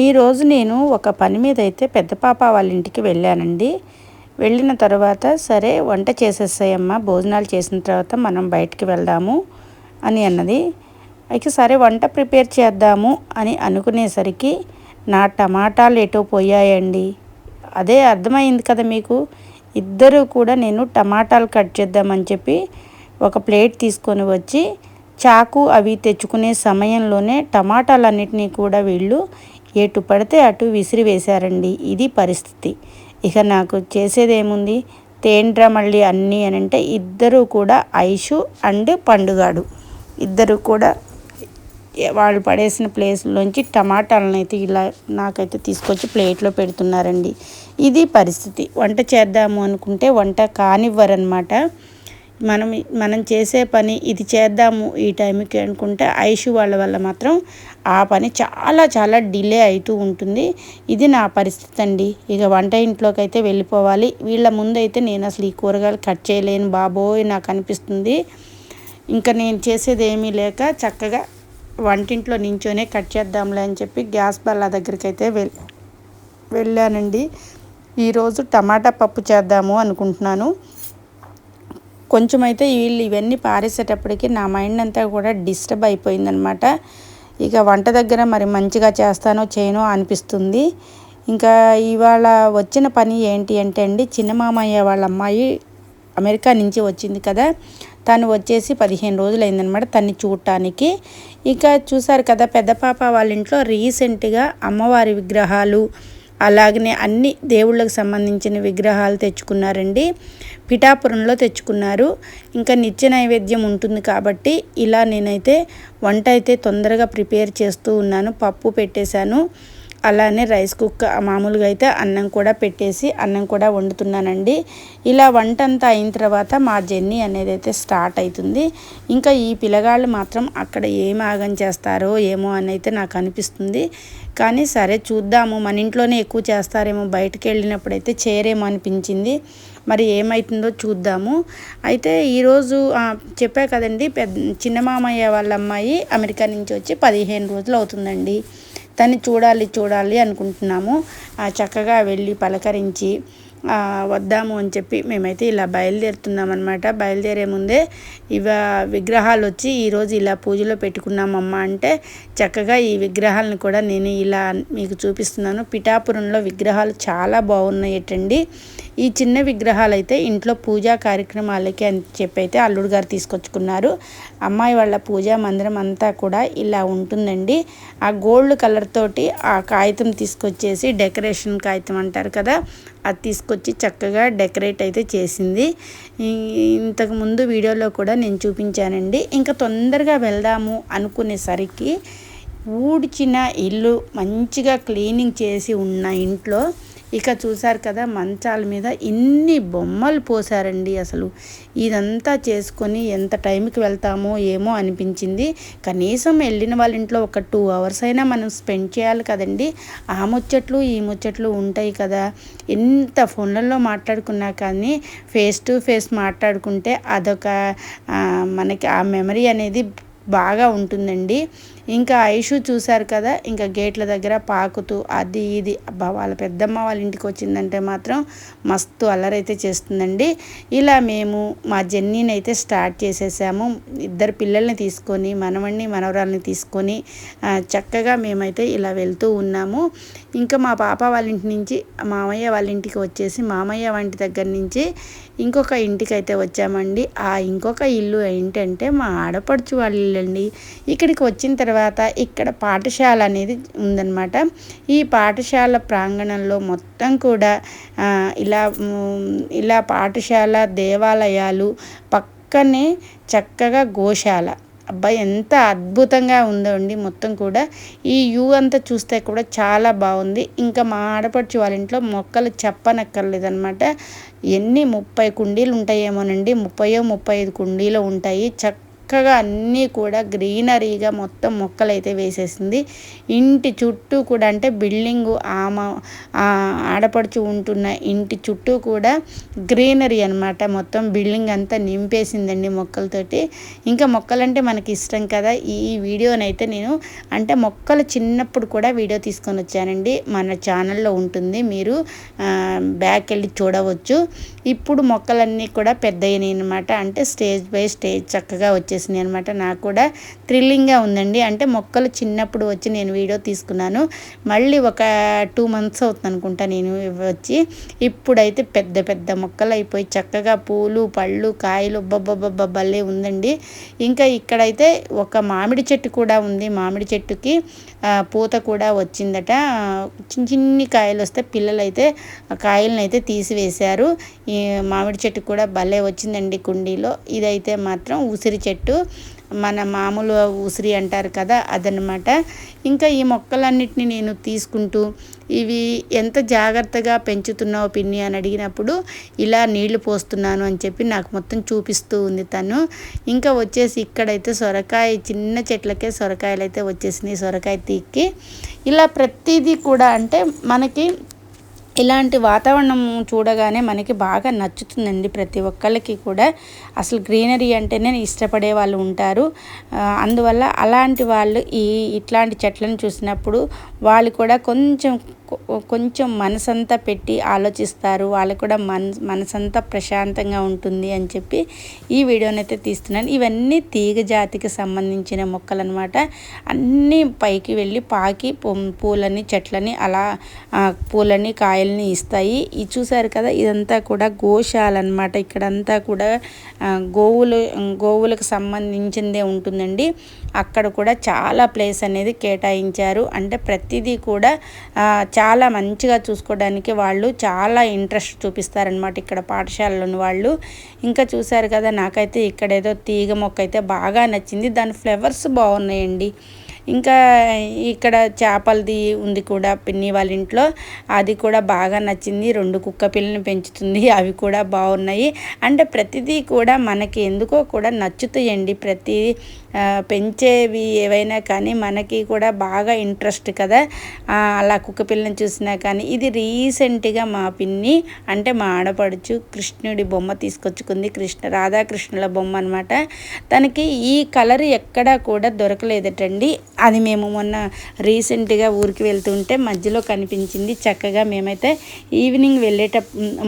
ఈరోజు నేను ఒక పని మీద అయితే పెద్ద పాప వాళ్ళ ఇంటికి వెళ్ళానండి. వెళ్ళిన తర్వాత సరే వంట చేసేసాయమ్మ, భోజనాలు చేసిన తర్వాత మనం బయటికి వెళ్దాము అని అన్నది. అయితే సరే వంట ప్రిపేర్ చేద్దాము అని అనుకునేసరికి నా టమాటాలు ఎటో పోయాయండి. అదే అర్థమైంది కదా మీకు. ఇద్దరు కూడా నేను టమాటాలు కట్ చేద్దామని చెప్పి ఒక ప్లేట్ తీసుకొని వచ్చి చాకు అవి తెచ్చుకునే సమయంలోనే టమాటాలన్నిటినీ కూడా వీళ్ళు ఎటు పడితే అటు విసిరివేశారండి. ఇది పరిస్థితి. ఇక నాకు చేసేదేముంది, తేండ్రా మళ్ళీ అన్నీ అని అంటే ఇద్దరు కూడా ఐషు అండ్ పండుగాడు ఇద్దరు కూడా వాళ్ళు పడేసిన ప్లేస్లోంచి టమాటాలను అయితే ఇలా నాకైతే తీసుకొచ్చి ప్లేట్లో పెడుతున్నారండి. ఇది పరిస్థితి. వంట చేద్దాము అనుకుంటే వంట కానివ్వరనమాట. మనం చేసే పని ఇది చేద్దాము ఈ టైంకి అనుకుంటే ఐషు వాళ్ళ వల్ల మాత్రం ఆ పని చాలా చాలా డిలే అవుతూ ఉంటుంది. ఇది నా పరిస్థితి అండి. ఇక వంట ఇంట్లోకి అయితే వెళ్ళిపోవాలి. వీళ్ళ ముందైతే నేను అసలు ఈ కూరగాయలు కట్ చేయలేను బాబోయ్ నాకు అనిపిస్తుంది. ఇంకా నేను చేసేది ఏమీ లేక చక్కగా వంటింట్లో నించోనే కట్ చేద్దాంలే అని చెప్పి గ్యాస్ బల్ల దగ్గరికి అయితే వెళ్ళానండి. ఈరోజు టమాటా పప్పు చేద్దాము అనుకుంటున్నాను. కొంచెం అయితే వీళ్ళు ఇవన్నీ పారేసేటప్పటికి నా మైండ్ అంతా కూడా డిస్టర్బ్ అయిపోయిందనమాట. ఇక వంట దగ్గర మరి మంచిగా చేస్తానో చేయనో అనిపిస్తుంది. ఇంకా ఇవాళ వచ్చిన పని ఏంటి అంటే అండి, చిన్న మామయ్య వాళ్ళ అమ్మాయి అమెరికా నుంచి వచ్చింది కదా, తను వచ్చేసి 15 రోజులు అయిందనమాట తన్ని చూడటానికి. ఇక చూసారు కదా పెద్ద పాప వాళ్ళ ఇంట్లో రీసెంట్గా అమ్మవారి విగ్రహాలు అలాగనే అన్ని దేవుళ్ళకు సంబంధించిన విగ్రహాలు తెచ్చుకున్నారండి. పిఠాపురంలో తెచ్చుకున్నారు. ఇంకా నిత్య నైవేద్యం ఉంటుంది కాబట్టి ఇలా నేనైతే వంట అయితే తొందరగా ప్రిపేర్ చేస్తూ ఉన్నాను. పప్పు పెట్టేశాను, అలానే రైస్ కుక్కర్ మామూలుగా అయితే అన్నం కూడా పెట్టేసి అన్నం కూడా వండుతున్నానండి. ఇలా వంట అంతా అయిన తర్వాత మా జర్నీ అనేది అయితే స్టార్ట్ అవుతుంది. ఇంకా ఈ పిల్లగాళ్ళు మాత్రం అక్కడ ఏం ఆగం చేస్తారో ఏమో అని అయితే నాకు అనిపిస్తుంది. కానీ సరే చూద్దాము, మన ఇంట్లోనే ఎక్కువ చేస్తారేమో, బయటకు వెళ్ళినప్పుడైతే చేయరేమో అనిపించింది. మరి ఏమవుతుందో చూద్దాము. అయితే ఈరోజు చెప్పా కదండి, చిన్న మామయ్య వాళ్ళ అమ్మాయి అమెరికా నుంచి వచ్చి 15 రోజులు అవుతుందండి. తను చూడాలి అనుకుంటున్నాము. చక్కగా వెళ్ళి పలకరించి వద్దాము అని చెప్పి మేమైతే ఇలా బయలుదేరుతున్నాం అనమాట. బయలుదేరే ముందే విగ్రహాలు వచ్చి ఈరోజు ఇలా పూజలో పెట్టుకున్నామమ్మా అంటే చక్కగా ఈ విగ్రహాలను కూడా నేను ఇలా మీకు చూపిస్తున్నాను. పిఠాపురంలో విగ్రహాలు చాలా బాగున్నాయటండి. ఈ చిన్న విగ్రహాలు అయితే ఇంట్లో పూజా కార్యక్రమాలకి అని చెప్పి అయితే అల్లుడు గారు తీసుకొచ్చుకున్నారు. అమ్మాయి వాళ్ళ పూజా మందిరం అంతా కూడా ఇలా ఉంటుందండి. ఆ గోల్డ్ కలర్ తోటి ఆ కాగితం తీసుకొచ్చేసి డెకరేషన్ కాగితం అంటారు కదా, అది తీసుకొచ్చి చక్కగా డెకరేట్ అయితే చేసింది. ఇంతకుముందు వీడియోలో కూడా నేను చూపించానండి. ఇంకా తొందరగా వెళ్దాము అనుకునేసరికి ఊడ్చిన ఇల్లు మంచిగా క్లీనింగ్ చేసి ఉన్న ఇంట్లో ఇక చూసారు కదా మంచాల మీద ఇన్ని బొమ్మలు పోసారండి. అసలు ఇదంతా చేసుకొని ఎంత టైంకి వెళ్తామో ఏమో అనిపించింది. కనీసం వెళ్ళిన వాళ్ళ ఇంట్లో ఒక 2 hours అయినా మనం స్పెండ్ చేయాలి కదండి. ఆ ముచ్చట్లు ఈ ముచ్చట్లు ఉంటాయి కదా. ఎంత ఫోన్లలో మాట్లాడుకున్నా కానీ ఫేస్ టు ఫేస్ మాట్లాడుకుంటే అదొక మనకి ఆ మెమరీ అనేది బాగా ఉంటుందండి. ఇంకా ఐషు చూశారు కదా, ఇంకా గేట్ల దగ్గర పాకుతూ అది ఇది వాళ్ళ పెద్దమ్మ వాళ్ళ ఇంటికి వచ్చిందంటే మాత్రం మస్తు అల్లరైతే చేస్తుందండి. ఇలా మేము మా జర్నీని అయితే స్టార్ట్ చేసేసాము. 2 పిల్లల్ని తీసుకొని మనవడిని మనవరాల్ని తీసుకొని చక్కగా మేమైతే ఇలా వెళ్తూ ఉన్నాము. ఇంకా మా పాప వాళ్ళ ఇంటి నుంచి మామయ్య వాళ్ళ ఇంటికి వచ్చేసి మామయ్య వంటి దగ్గర నుంచి ఇంకొక ఇంటికి అయితే వచ్చామండి. ఆ ఇంకొక ఇల్లు ఏంటంటే మా ఆడపడుచు వాళ్ళ ఇల్లు అండి. ఇక్కడికి వచ్చిన తర్వాత ఇక్కడ పాఠశాల అనేది ఉందన్నమాట. ఈ పాఠశాల ప్రాంగణంలో మొత్తం కూడా ఇలా పాఠశాల, దేవాలయాలు, పక్కనే చక్కగా గోశాల. అబ్బాయి ఎంత అద్భుతంగా ఉందో అండి. మొత్తం కూడా ఈ అంతా చూస్తే కూడా చాలా బాగుంది. ఇంకా మా ఆడపడుచు వాళ్ళ ఇంట్లో మొక్కలు చెప్పనక్కర్లేదనమాట. ఎన్ని 30 కుండీలు ఉంటాయేమోనండి, 30-35 కుండీలు ఉంటాయి. చక్కగా అన్నీ కూడా గ్రీనరీగా మొత్తం మొక్కలు అయితే వేసేసింది. ఇంటి చుట్టూ కూడా అంటే బిల్డింగు ఆడపడుచు ఉంటున్న ఇంటి చుట్టూ కూడా గ్రీనరీ అనమాట. మొత్తం బిల్డింగ్ అంతా నింపేసిందండి మొక్కలతోటి. ఇంకా మొక్కలంటే మనకి ఇష్టం కదా. ఈ వీడియోనైతే నేను అంటే మొక్కలు చిన్నప్పుడు కూడా వీడియో తీసుకొని వచ్చానండి. మన ఛానల్లో ఉంటుంది, మీరు బ్యాక్ వెళ్ళి చూడవచ్చు. ఇప్పుడు మొక్కలన్నీ కూడా పెద్దయినాయి అనమాట. అంటే స్టేజ్ బై స్టేజ్ చక్కగా వచ్చేసినాయి అనమాట. నాకు కూడా థ్రిల్లింగ్గా ఉందండి. అంటే మొక్కలు చిన్నప్పుడు వచ్చి నేను వీడియో తీసుకున్నాను. మళ్ళీ ఒక 2 months అవుతుంది అనుకుంటా నేను వచ్చి. ఇప్పుడైతే పెద్ద పెద్ద మొక్కలు అయిపోయి చక్కగా పూలు పళ్ళు కాయలు భలే ఉందండి. ఇంకా ఇక్కడైతే ఒక మామిడి చెట్టు కూడా ఉంది. మామిడి చెట్టుకి పూత కూడా వచ్చిందట. చిన్ని కాయలు వస్తే పిల్లలు అయితే కాయలను అయితే తీసివేశారు. ఈ మామిడి చెట్టు కూడా భలే వచ్చిందండి కుండీలో. ఇదైతే మాత్రం ఉసిరి చెట్టు, మన మామూలు ఉసిరి అంటారు కదా అదనమాట. ఇంకా ఈ మొక్కలన్నిటిని నేను తీసుకుంటూ ఇవి ఎంత జాగ్రత్తగా పెంచుతున్నావు పిన్ని అని అడిగినప్పుడు ఇలా నీళ్లు పోస్తున్నాను అని చెప్పి నాకు మొత్తం చూపిస్తూ ఉంది తను. ఇంకా వచ్చేసి ఇక్కడైతే సొరకాయ, చిన్న చెట్లకే సొరకాయలు అయితే వచ్చేసినాయి, సొరకాయ తీక్కి. ఇలా ప్రతిదీ కూడా అంటే మనకి ఇలాంటి వాతావరణం చూడగానే మనకి బాగా నచ్చుతుందండి ప్రతి ఒక్కళ్ళకి కూడా. అసలు గ్రీనరీ అంటేనే ఇష్టపడే వాళ్ళు ఉంటారు. అందువల్ల అలాంటి వాళ్ళు ఇట్లాంటి చెట్లను చూసినప్పుడు వాళ్ళు కూడా కొంచెం మనసంతా పెట్టి ఆలోచిస్తారు. వాళ్ళకు కూడా మనసంతా ప్రశాంతంగా ఉంటుంది అని చెప్పి ఈ వీడియోనైతే తీస్తున్నాను. ఇవన్నీ తీగ జాతికి సంబంధించిన మొక్కలు అనమాట. అన్నీ పైకి వెళ్ళి పాకి పూలని చెట్లని అలా పూలని కాయల్ని ఇస్తాయి. ఇది చూసారు కదా, ఇదంతా కూడా గోశాల అనమాట. ఇక్కడంతా కూడా గోవులకు సంబంధించిందే ఉంటుందండి. అక్కడ కూడా చాలా ప్లేస్ అనేది కేటాయించారు. అంటే ప్రతిదీ కూడా చాలా మంచిగా చూసుకోవడానికి వాళ్ళు చాలా ఇంట్రెస్ట్ చూపిస్తారనమాట ఇక్కడ పాఠశాలలోని వాళ్ళు. ఇంకా చూసారు కదా, నాకైతే ఇక్కడ ఏదో తీగ మొక్క అయితే బాగా నచ్చింది. దాని ఫ్లవర్స్ బాగున్నాయండి. ఇంకా ఇక్కడ చేపలది ఉంది కూడా పిన్ని వాళ్ళ ఇంట్లో, అది కూడా బాగా నచ్చింది. 2 కుక్క పిల్లల్ని పెంచుతుంది, అవి కూడా బాగున్నాయి. అంటే ప్రతిదీ కూడా మనకి ఎందుకో కూడా నచ్చుతాయండి. ప్రతి పెంచేవి ఏవైనా కానీ మనకి కూడా బాగా ఇంట్రెస్ట్ కదా. అలా కుక్క పిల్లని చూసినా కానీ. ఇది రీసెంట్గా మా పిన్ని అంటే మా ఆడపడుచు కృష్ణుడి బొమ్మ తీసుకొచ్చుకుంది. రాధాకృష్ణుల బొమ్మ అనమాట. తనకి ఈ కలర్ ఎక్కడా కూడా దొరకలేదటండి. అది మేము మొన్న రీసెంట్గా ఊరికి వెళ్తుంటే మధ్యలో కనిపించింది. చక్కగా మేమైతే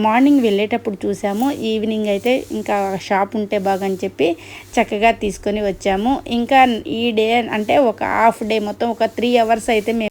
మార్నింగ్ వెళ్ళేటప్పుడు చూసాము. ఈవినింగ్ అయితే ఇంకా షాప్ ఉంటే బాగా అని చెప్పి చక్కగా తీసుకొని వచ్చాము. ఇంకా ఈ డే అంటే ఒక హాఫ్ డే మొత్తం ఒక 3 hours అయితే మేము